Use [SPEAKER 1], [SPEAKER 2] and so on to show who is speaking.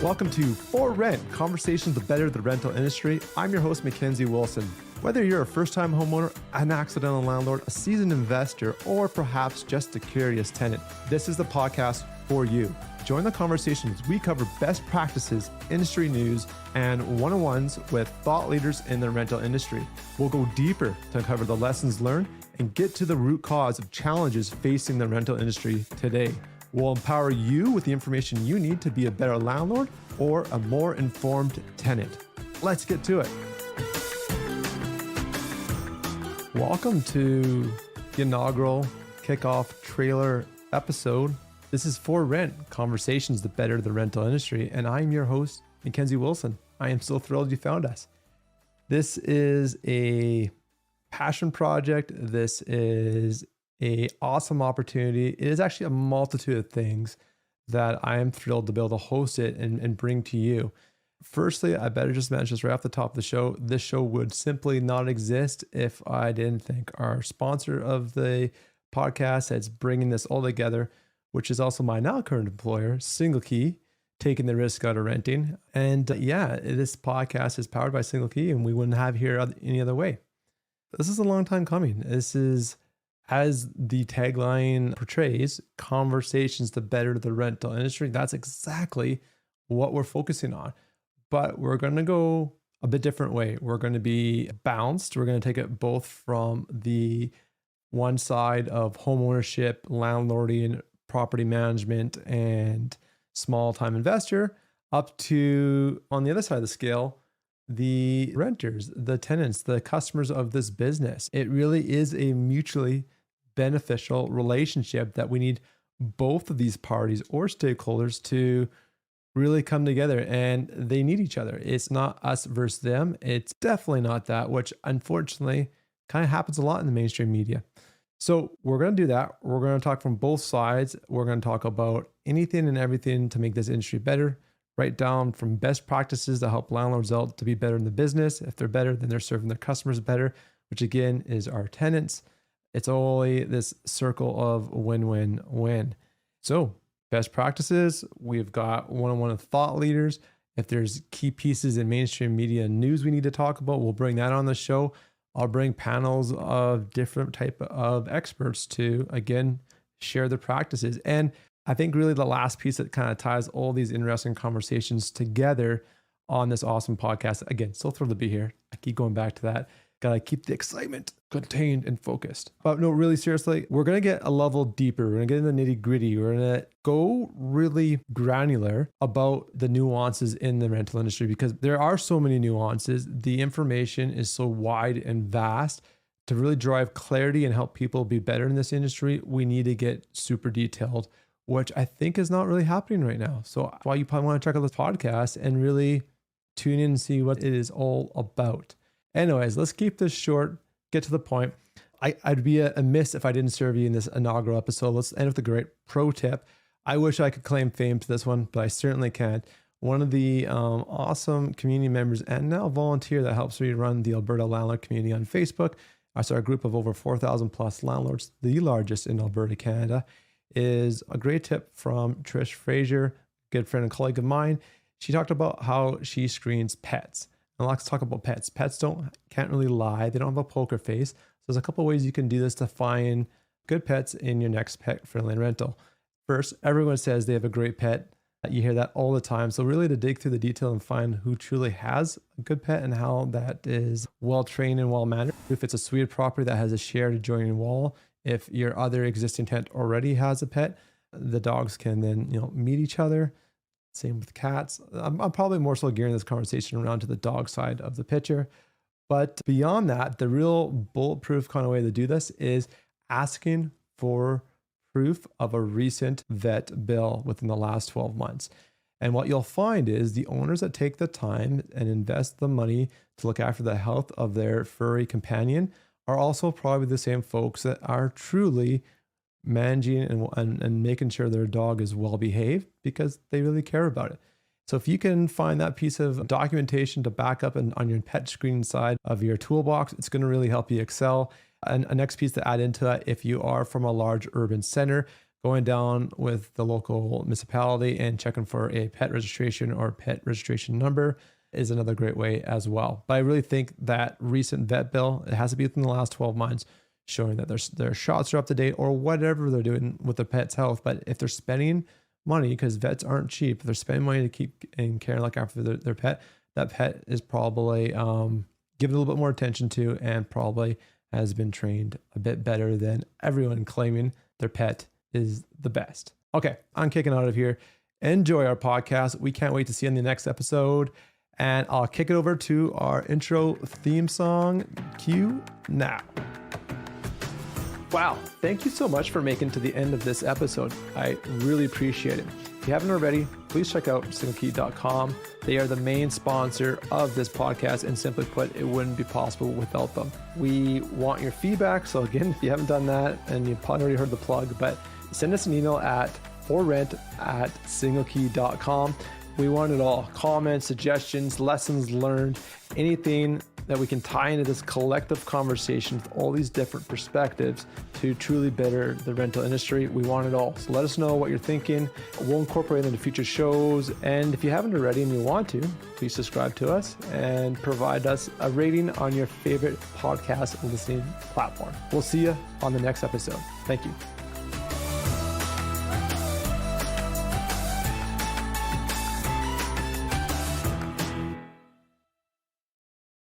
[SPEAKER 1] Welcome to For Rent, conversations to better the rental industry. I'm your host, MacKenzie Wilson. Whether you're a first-time homeowner, an accidental landlord, a seasoned investor, or perhaps just a curious tenant, this is the podcast for you. Join the conversation as we cover best practices, industry news, and one-on-ones with thought leaders in the rental industry. We'll go deeper to uncover the lessons learned and get to the root cause of challenges facing the rental industry today. We'll empower you with the information you need to be a better landlord or a more informed tenant. Let's get to it. Welcome to the inaugural kickoff trailer episode. This is For Rent, conversations that better the rental industry, and I'm your host, MacKenzie Wilson. I am so thrilled you found us. This is a passion project. This is an awesome opportunity. It is actually a multitude of things that I am thrilled to be able to host it and bring to you. Firstly, I better just mention this right off the top of the show. This show would simply not exist if I didn't thank our sponsor of the podcast that's bringing this all together, which is also my now current employer, Single Key, taking the risk out of renting. And this podcast is powered by Single Key, and we wouldn't have here any other way. This is a long time coming. This is, as the tagline portrays, conversations to better the rental industry. That's exactly what we're focusing on. But we're going to go a bit different way. We're going to be balanced. We're going to take it both from the one side of home ownership, landlording, property management, and small time investor, up to, on the other side of the scale, the renters, the tenants, the customers of this business. It really is a mutually beneficial relationship that we need both of these parties or stakeholders to really come together, and they need each other. It's not us versus them. It's definitely not that, which unfortunately kind of happens a lot in the mainstream media. So we're going to do that. We're going to talk from both sides. We're going to talk about anything and everything to make this industry better, right down from best practices to help landlords out to be better in the business. If they're better, then they're serving their customers better, which again is our tenants. It's only this circle of win-win-win. So best practices, we've got one-on-one with thought leaders. If there's key pieces in mainstream media news we need to talk about, we'll bring that on the show. I'll bring panels of different type of experts to, again, share the practices. And I think really the last piece that kind of ties all these interesting conversations together on this awesome podcast. Again, so thrilled to be here. I keep going back to that. Gotta keep the excitement contained and focused. But no, really seriously, we're gonna get a level deeper. We're gonna get into the nitty gritty. We're gonna go really granular about the nuances in the rental industry, because there are so many nuances. The information is so wide and vast. To really drive clarity and help people be better in this industry, we need to get super detailed, which I think is not really happening right now. So that's why you probably want to check out this podcast and really tune in and see what it is all about. Anyways, let's keep this short, get to the point. I'd be amiss if I didn't serve you in this inaugural episode. Let's end with a great pro tip. I wish I could claim fame to this one, but I certainly can't. One of the awesome community members and now volunteer that helps me run the Alberta Landlord Community on Facebook. I saw a group of over 4,000 plus landlords, the largest in Alberta, Canada, is a great tip from Trish Fraser, good friend and colleague of mine. She talked about how she screens pets. And let's talk about pets. Pets can't really lie. They don't have a poker face. So there's a couple of ways you can do this to find good pets in your next pet-friendly rental. First, everyone says they have a great pet. You hear that all the time. So really to dig through the detail and find who truly has a good pet and how that is well-trained and well-mannered. If it's a suite property that has a shared adjoining wall, if your other existing tenant already has a pet, the dogs can then meet each other. Same with cats. I'm probably more so gearing this conversation around to the dog side of the picture. But beyond that, the real bulletproof kind of way to do this is asking for proof of a recent vet bill within the last 12 months. And what you'll find is the owners that take the time and invest the money to look after the health of their furry companion are also probably the same folks that are truly managing and making sure their dog is well behaved because they really care about it. So if you can find that piece of documentation to back up on your pet screening side of your toolbox, it's going to really help you excel. And a next piece to add into that, if you are from a large urban center, going down with the local municipality and checking for a pet registration or pet registration number is another great way as well. But I really think that recent vet bill, it has to be within the last 12 months, showing that their shots are up to date or whatever they're doing with their pet's health. But if they're spending money, because vets aren't cheap, if they're spending money to keep and care and look after their pet, that pet is probably given a little bit more attention to and probably has been trained a bit better than everyone claiming their pet is the best. Okay, I'm kicking out of here. Enjoy our podcast. We can't wait to see you in the next episode. And I'll kick it over to our intro theme song. Cue now. Wow, thank you so much for making it to the end of this episode. I really appreciate it. If you haven't already, please check out singleKey.com. They are the main sponsor of this podcast, and simply put, it wouldn't be possible without them. We want your feedback. So again, if you haven't done that, and you've probably already heard the plug, but send us an email at forrent@singleKey.com. We want it all. Comments, suggestions, lessons learned, anything that we can tie into this collective conversation with all these different perspectives to truly better the rental industry. We want it all. So let us know what you're thinking. We'll incorporate it into future shows. And if you haven't already and you want to, please subscribe to us and provide us a rating on your favorite podcast listening platform. We'll see you on the next episode. Thank you.